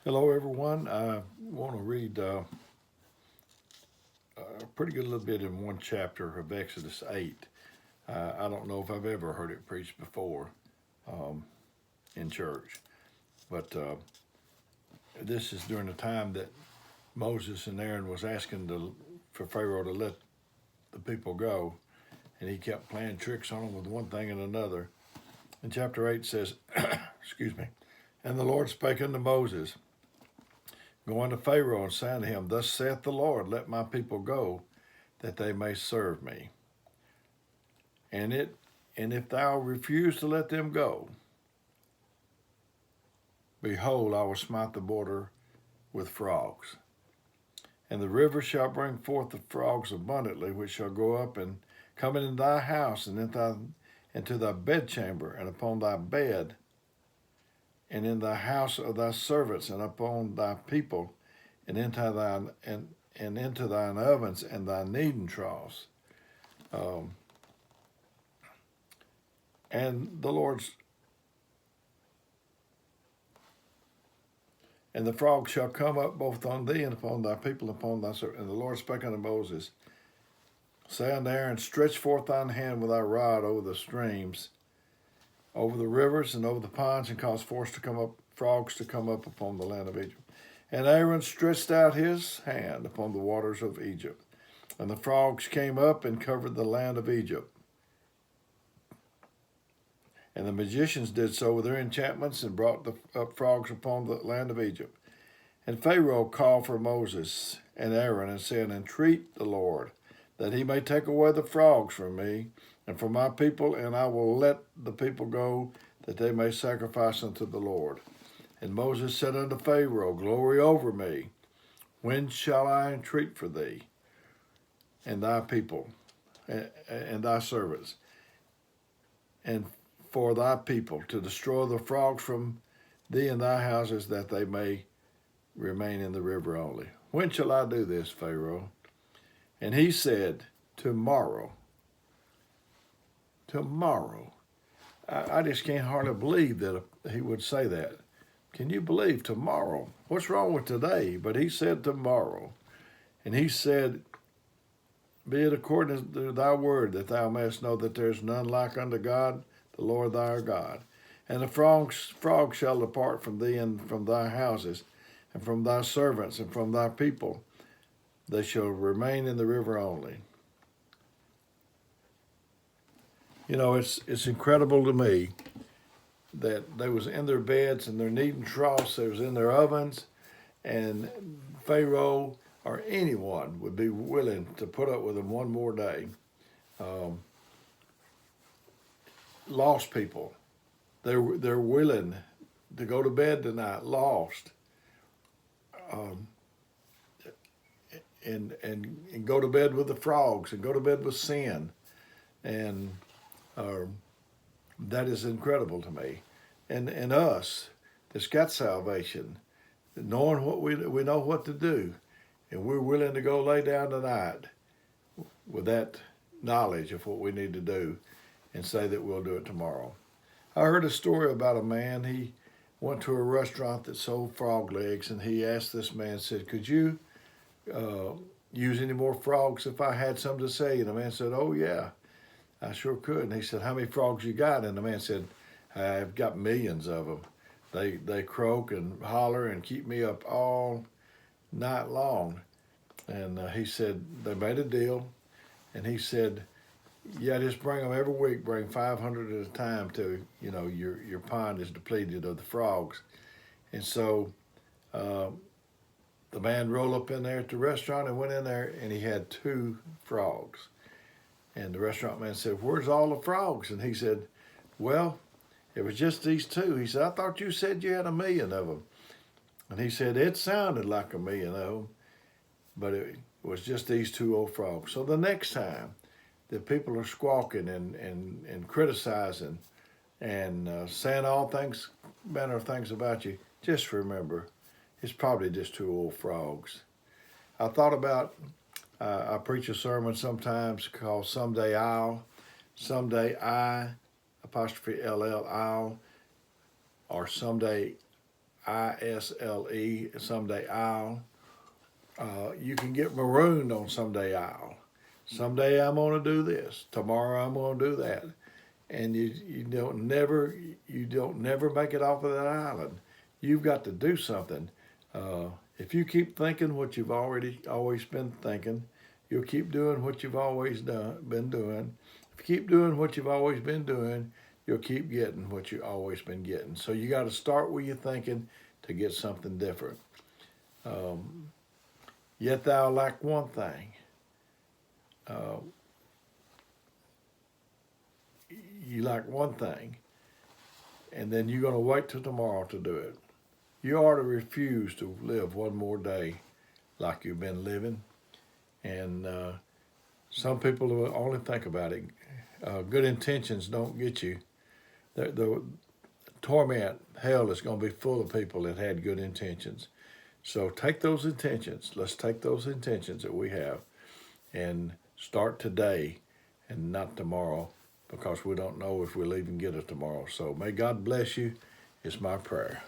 Hello, everyone. I want to read a pretty good little bit in one chapter of Exodus 8. I don't know if I've ever heard it preached before um, in church, but this is during the time that Moses and Aaron was asking for Pharaoh to let the people go, and he kept playing tricks on them with one thing and another. And chapter 8 says, excuse me, and the Lord spake unto Moses, go unto Pharaoh and say unto him, thus saith the Lord, let my people go, that they may serve me. And if thou refuse to let them go, behold, I will smite the border with frogs. And the river shall bring forth the frogs abundantly, which shall go up and come into thy house, and into thy bedchamber, and upon thy bed, and in the house of thy servants, and upon thy people, and into thine ovens and thy kneading troughs. And the Lord's and the frogs shall come up both on thee and upon thy people, and upon thy servants. And the Lord spake unto Moses, say unto Aaron, stretch forth thine hand with thy rod over the streams, over the rivers, and over the ponds, and cause frogs to come up upon the land of Egypt. And Aaron stretched out his hand upon the waters of Egypt, and the frogs came up and covered the land of Egypt. And the magicians did so with their enchantments, and brought up frogs upon the land of Egypt. And Pharaoh called for Moses and Aaron, and said, entreat the Lord, that he may take away the frogs from me and from my people, and I will let the people go, that they may sacrifice unto the Lord. And Moses said unto Pharaoh, glory over me, when shall I entreat for thee and thy people and thy servants, and for thy people, to destroy the frogs from thee and thy houses, that they may remain in the river only? When shall I do this, Pharaoh? And he said, tomorrow. Tomorrow. I just can't hardly believe that he would say that. Can you believe tomorrow? What's wrong with today? But he said tomorrow. And he said, be it according to thy word, that thou mayest know that there is none like unto God, the Lord thy God. And the frogs shall depart from thee and from thy houses, and from thy servants, and from thy people. They shall remain in the river only. You know, it's incredible to me that they was in their beds and their kneading troughs, they was in their ovens, and Pharaoh or anyone would be willing to put up with them one more day. Lost people, they're willing to go to bed tonight, lost, and go to bed with the frogs, and go to bed with sin, and that is incredible to me. And us that's got salvation, knowing what we know what to do, and we're willing to go lay down tonight with that knowledge of what we need to do, and say that we'll do it tomorrow. I heard a story about a man. He went to a restaurant that sold frog legs, and he asked this man, said, could you use any more frogs if I had some to sell you? And the man said, oh yeah, I sure could. And he said, how many frogs you got? And the man said, I've got millions of them. They croak and holler and keep me up all night long. And he said, they made a deal, and he said, yeah, just bring them every week. Bring 500 at a time till your pond is depleted of the frogs. And so the man rolled up in there at the restaurant and went in there, and he had 2 frogs. And the restaurant man said, where's all the frogs? And he said, well, it was just these 2. He said, I thought you said you had 1,000,000 of them. And he said, it sounded like 1,000,000 of them, but it was just these 2 old frogs. So the next time that people are squawking and criticizing and saying all manner of things about you, just remember, it's probably just 2 old frogs. I thought about, I preach a sermon sometimes called Someday I, apostrophe LL, I'll, or Someday ISLE, someday I'll. You can get marooned on someday I'll. Someday I'm going to do this. Tomorrow I'm going to do that. And you don't never make it off of that island. You've got to do something. If you keep thinking what you've always been thinking, you'll keep doing what you've always been doing. If you keep doing what you've always been doing, you'll keep getting what you've always been getting. So you got to start where you're thinking to get something different. Yet thou lack one thing. You lack one thing, and then you're going to wait till tomorrow to do it. You ought to refuse to live one more day like you've been living. And some people will only think about it. Good intentions don't get you. The torment, hell is going to be full of people that had good intentions. So take those intentions. Let's take those intentions that we have and start today and not tomorrow, because we don't know if we'll even get it tomorrow. So may God bless you. It's my prayer.